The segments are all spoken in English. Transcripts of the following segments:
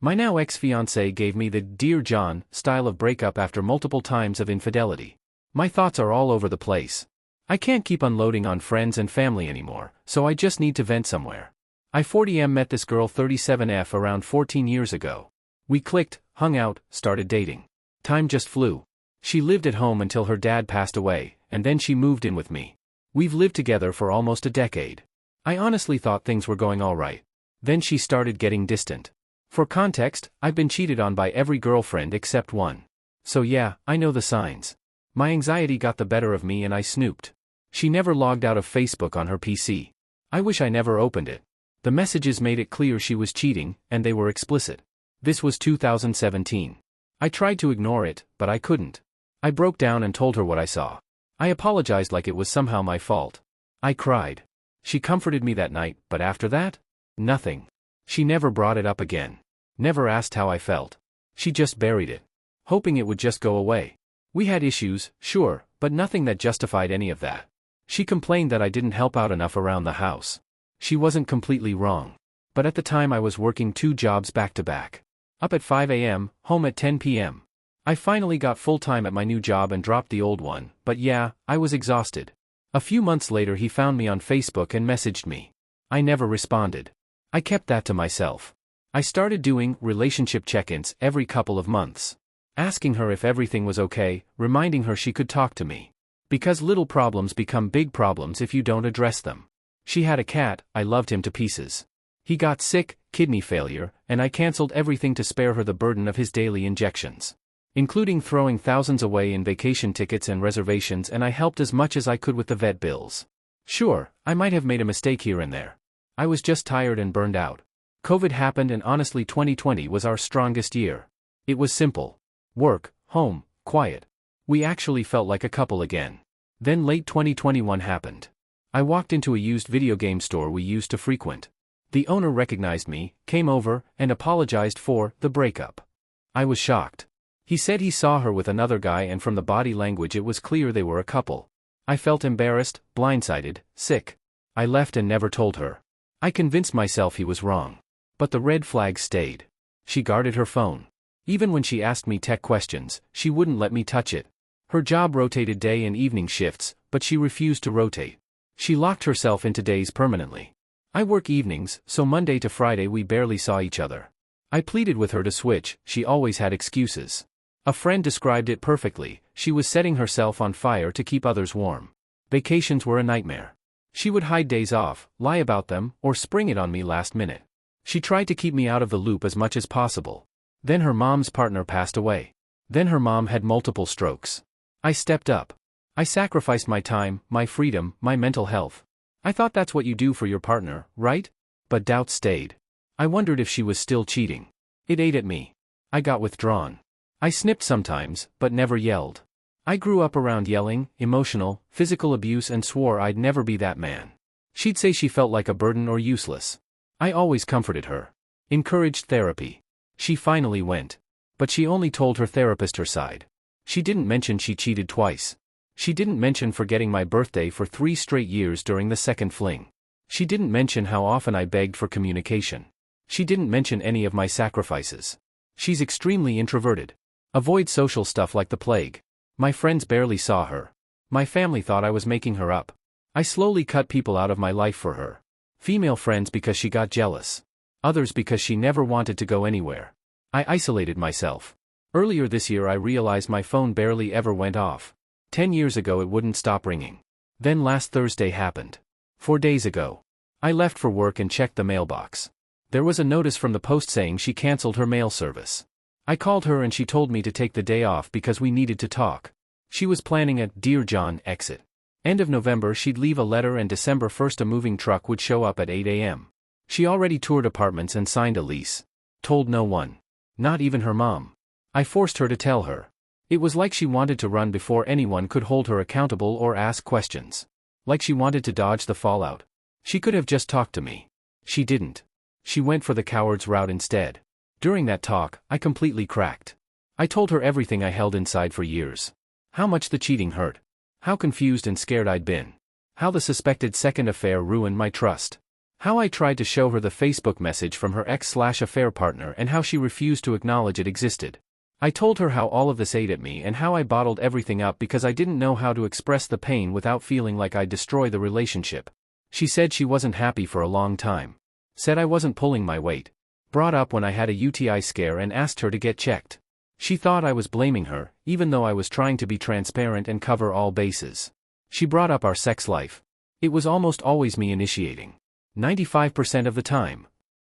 My now ex-fiancée gave me the "Dear John" style of breakup after multiple times of infidelity. My thoughts are all over the place. I can't keep unloading on friends and family anymore, so I just need to vent somewhere. I 40M met this girl 37F around 14 years ago. We clicked, hung out, started dating. Time just flew. She lived at home until her dad passed away, and then she moved in with me. We've lived together for almost a decade. I honestly thought things were going all right. Then she started getting distant. For context, I've been cheated on by every girlfriend except one. So yeah, I know the signs. My anxiety got the better of me and I snooped. She never logged out of Facebook on her PC. I wish I never opened it. The messages made it clear she was cheating, and they were explicit. This was 2017. I tried to ignore it, but I couldn't. I broke down and told her what I saw. I apologized like it was somehow my fault. I cried. She comforted me that night, but after that? Nothing. She never brought it up again. Never asked how I felt. She just buried it, hoping it would just go away. We had issues, sure, but nothing that justified any of that. She complained that I didn't help out enough around the house. She wasn't completely wrong. But at the time I was working 2 jobs back to back. Up at 5 a.m., home at 10 p.m. I finally got full-time at my new job and dropped the old one, but yeah, I was exhausted. A few months later he found me on Facebook and messaged me. I never responded. I kept that to myself. I started doing relationship check-ins every couple of months. Asking her if everything was okay, reminding her she could talk to me. Because little problems become big problems if you don't address them. She had a cat, I loved him to pieces. He got sick, kidney failure, and I canceled everything to spare her the burden of his daily injections. Including throwing thousands away in vacation tickets and reservations, and I helped as much as I could with the vet bills. Sure, I might have made a mistake here and there. I was just tired and burned out. COVID happened and honestly 2020 was our strongest year. It was simple. Work, home, quiet. We actually felt like a couple again. Then late 2021 happened. I walked into a used video game store we used to frequent. The owner recognized me, came over, and apologized for the breakup. I was shocked. He said he saw her with another guy and from the body language it was clear they were a couple. I felt embarrassed, blindsided, sick. I left and never told her. I convinced myself he was wrong. But the red flags stayed. She guarded her phone. Even when she asked me tech questions, she wouldn't let me touch it. Her job rotated day and evening shifts, but she refused to rotate. She locked herself into days permanently. I work evenings, so Monday to Friday we barely saw each other. I pleaded with her to switch, she always had excuses. A friend described it perfectly, she was setting herself on fire to keep others warm. Vacations were a nightmare. She would hide days off, lie about them, or spring it on me last minute. She tried to keep me out of the loop as much as possible. Then her mom's partner passed away. Then her mom had multiple strokes. I stepped up. I sacrificed my time, my freedom, my mental health. I thought that's what you do for your partner, right? But doubt stayed. I wondered if she was still cheating. It ate at me. I got withdrawn. I snipped sometimes, but never yelled. I grew up around yelling, emotional, physical abuse and swore I'd never be that man. She'd say she felt like a burden or useless. I always comforted her. Encouraged therapy. She finally went. But she only told her therapist her side. She didn't mention she cheated twice. She didn't mention forgetting my birthday for 3 straight years during the second fling. She didn't mention how often I begged for communication. She didn't mention any of my sacrifices. She's extremely introverted. Avoids social stuff like the plague. My friends barely saw her. My family thought I was making her up. I slowly cut people out of my life for her. Female friends because she got jealous. Others because she never wanted to go anywhere. I isolated myself. Earlier this year I realized my phone barely ever went off. 10 years ago it wouldn't stop ringing. Then last Thursday happened. 4 days ago. I left for work and checked the mailbox. There was a notice from the post saying she canceled her mail service. I called her and she told me to take the day off because we needed to talk. She was planning a "Dear John" exit. End of November she'd leave a letter and December 1st a moving truck would show up at 8 a.m. She already toured apartments and signed a lease. Told no one. Not even her mom. I forced her to tell her. It was like she wanted to run before anyone could hold her accountable or ask questions. Like she wanted to dodge the fallout. She could have just talked to me. She didn't. She went for the coward's route instead. During that talk, I completely cracked. I told her everything I held inside for years. How much the cheating hurt. How confused and scared I'd been. How the suspected second affair ruined my trust. How I tried to show her the Facebook message from her ex/affair partner and how she refused to acknowledge it existed. I told her how all of this ate at me and how I bottled everything up because I didn't know how to express the pain without feeling like I'd destroy the relationship. She said she wasn't happy for a long time. Said I wasn't pulling my weight. Brought up when I had a UTI scare and asked her to get checked. She thought I was blaming her, even though I was trying to be transparent and cover all bases. She brought up our sex life. It was almost always me initiating. 95% of the time.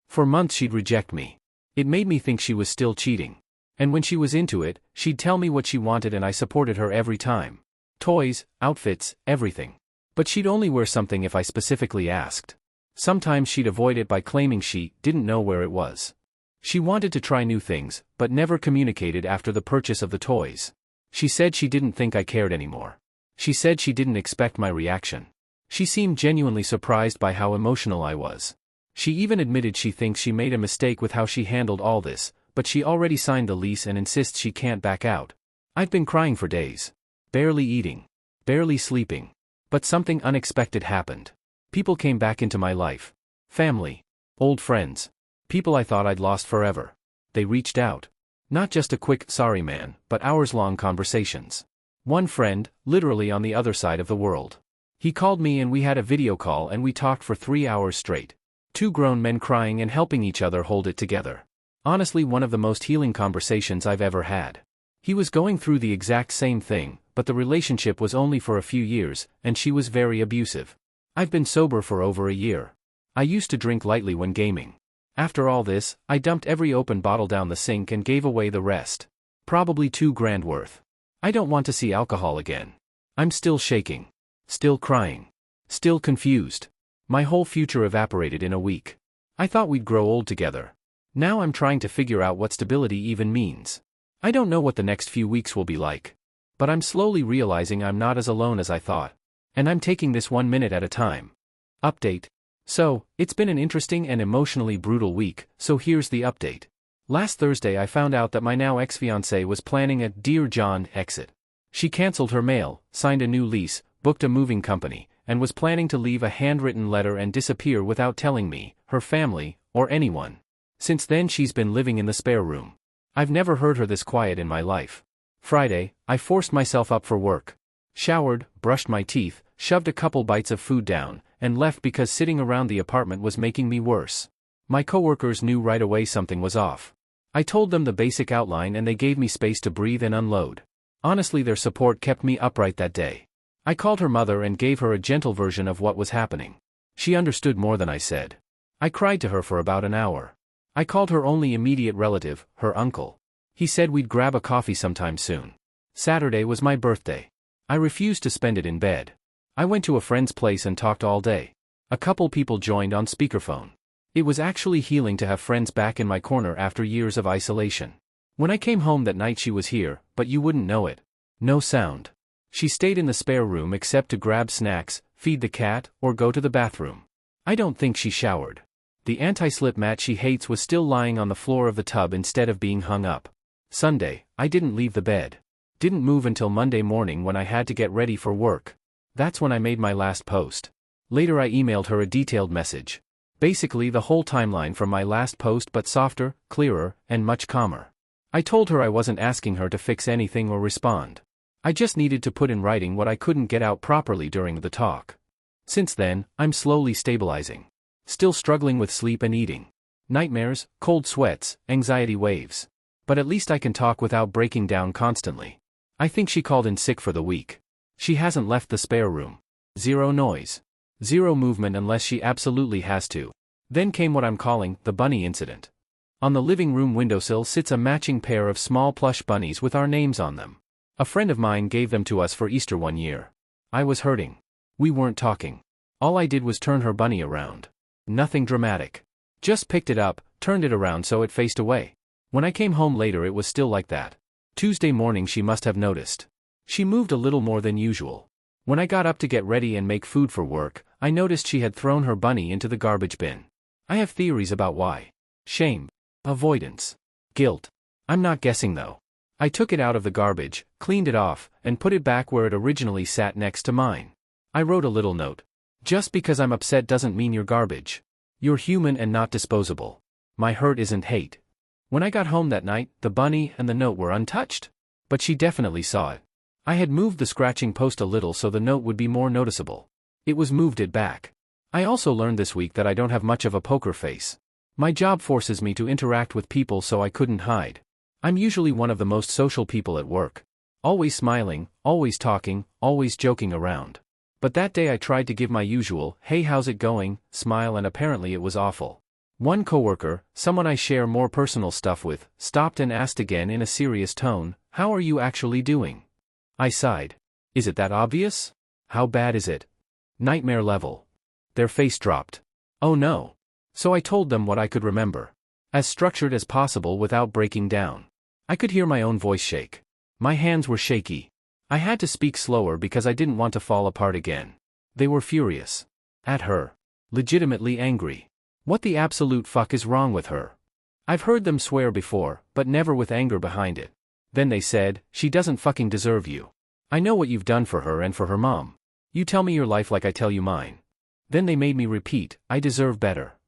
For months she'd reject me. It made me think she was still cheating. And when she was into it, she'd tell me what she wanted and I supported her every time. Toys, outfits, everything. But she'd only wear something if I specifically asked. Sometimes she'd avoid it by claiming she didn't know where it was. She wanted to try new things, but never communicated after the purchase of the toys. She said she didn't think I cared anymore. She said she didn't expect my reaction. She seemed genuinely surprised by how emotional I was. She even admitted she thinks she made a mistake with how she handled all this, but she already signed the lease and insists she can't back out. I've been crying for days. Barely eating. Barely sleeping. But something unexpected happened. People came back into my life. Family. Old friends. People I thought I'd lost forever. They reached out. Not just a quick, sorry man, but hours-long conversations. One friend, literally on the other side of the world. He called me and we had a video call and we talked for 3 hours straight. 2 grown men crying and helping each other hold it together. Honestly, one of the most healing conversations I've ever had. He was going through the exact same thing, but the relationship was only for a few years, and she was very abusive. I've been sober for over a year. I used to drink lightly when gaming. After all this, I dumped every open bottle down the sink and gave away the rest. Probably $2,000 worth. I don't want to see alcohol again. I'm still shaking. Still crying. Still confused. My whole future evaporated in a week. I thought we'd grow old together. Now I'm trying to figure out what stability even means. I don't know what the next few weeks will be like. But I'm slowly realizing I'm not as alone as I thought. And I'm taking this 1 minute at a time. Update. So, it's been an interesting and emotionally brutal week, so here's the update. Last Thursday I found out that my now ex-fiancée was planning a Dear John exit. She canceled her mail, signed a new lease, booked a moving company, and was planning to leave a handwritten letter and disappear without telling me, her family, or anyone. Since then she's been living in the spare room. I've never heard her this quiet in my life. Friday, I forced myself up for work. Showered, brushed my teeth, shoved a couple bites of food down, and left because sitting around the apartment was making me worse. My coworkers knew right away something was off. I told them the basic outline and they gave me space to breathe and unload. Honestly, their support kept me upright that day. I called her mother and gave her a gentle version of what was happening. She understood more than I said. I cried to her for about an hour. I called her only immediate relative, her uncle. He said we'd grab a coffee sometime soon. Saturday was my birthday. I refused to spend it in bed. I went to a friend's place and talked all day. A couple people joined on speakerphone. It was actually healing to have friends back in my corner after years of isolation. When I came home that night she was here, but you wouldn't know it. No sound. She stayed in the spare room except to grab snacks, feed the cat, or go to the bathroom. I don't think she showered. The anti-slip mat she hates was still lying on the floor of the tub instead of being hung up. Sunday, I didn't leave the bed. Didn't move until Monday morning when I had to get ready for work. That's when I made my last post. Later I emailed her a detailed message. Basically the whole timeline from my last post, but softer, clearer, and much calmer. I told her I wasn't asking her to fix anything or respond. I just needed to put in writing what I couldn't get out properly during the talk. Since then, I'm slowly stabilizing. Still struggling with sleep and eating. Nightmares, cold sweats, anxiety waves. But at least I can talk without breaking down constantly. I think she called in sick for the week. She hasn't left the spare room. Zero noise. Zero movement unless she absolutely has to. Then came what I'm calling the bunny incident. On the living room windowsill sits a matching pair of small plush bunnies with our names on them. A friend of mine gave them to us for Easter one year. I was hurting. We weren't talking. All I did was turn her bunny around. Nothing dramatic. Just picked it up, turned it around so it faced away. When I came home later it was still like that. Tuesday morning she must have noticed. She moved a little more than usual. When I got up to get ready and make food for work, I noticed she had thrown her bunny into the garbage bin. I have theories about why. Shame. Avoidance. Guilt. I'm not guessing though. I took it out of the garbage, cleaned it off, and put it back where it originally sat next to mine. I wrote a little note. Just because I'm upset doesn't mean you're garbage. You're human and not disposable. My hurt isn't hate. When I got home that night, the bunny and the note were untouched. But she definitely saw it. I had moved the scratching post a little so the note would be more noticeable. It was moved it back. I also learned this week that I don't have much of a poker face. My job forces me to interact with people, so I couldn't hide. I'm usually one of the most social people at work. Always smiling, always talking, always joking around. But that day I tried to give my usual, "Hey, how's it going?" smile, and apparently it was awful. One coworker, someone I share more personal stuff with, stopped and asked again in a serious tone, "How are you actually doing?" I sighed. Is it that obvious? How bad is it? Nightmare level. Their face dropped. Oh no. So I told them what I could remember. As structured as possible without breaking down. I could hear my own voice shake. My hands were shaky. I had to speak slower because I didn't want to fall apart again. They were furious. At her. Legitimately angry. What the absolute fuck is wrong with her? I've heard them swear before, but never with anger behind it. Then they said, "She doesn't fucking deserve you. I know what you've done for her and for her mom. You tell me your life like I tell you mine." Then they made me repeat, "I deserve better."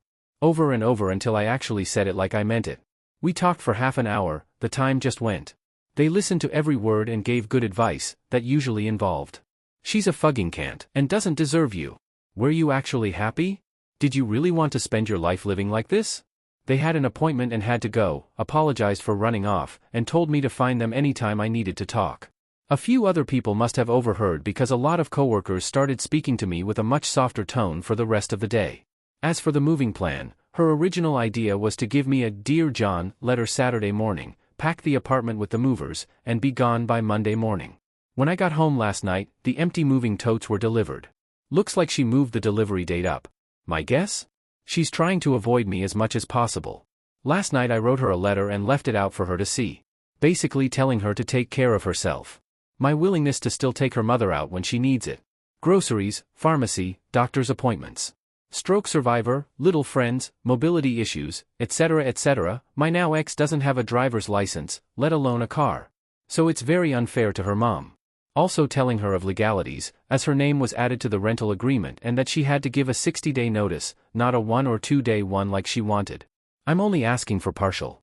Over and over until I actually said it like I meant it. We talked for half an hour, the time just went. They listened to every word and gave good advice, that usually involved. "She's a fucking cunt and doesn't deserve you. Were you actually happy? Did you really want to spend your life living like this?" They had an appointment and had to go, apologized for running off, and told me to find them anytime I needed to talk. A few other people must have overheard because a lot of coworkers started speaking to me with a much softer tone for the rest of the day. As for the moving plan, her original idea was to give me a "Dear John" letter Saturday morning, pack the apartment with the movers, and be gone by Monday morning. When I got home last night, the empty moving totes were delivered. Looks like she moved the delivery date up. My guess? She's trying to avoid me as much as possible. Last night I wrote her a letter and left it out for her to see. Basically telling her to take care of herself. My willingness to still take her mother out when she needs it. Groceries, pharmacy, doctor's appointments. Stroke survivor, little friends, mobility issues, etc. etc. My now ex doesn't have a driver's license, let alone a car. So it's very unfair to her mom. Also telling her of legalities, as her name was added to the rental agreement and that she had to give a 60-day notice, not a 1 or 2 day one like she wanted. I'm only asking for partial.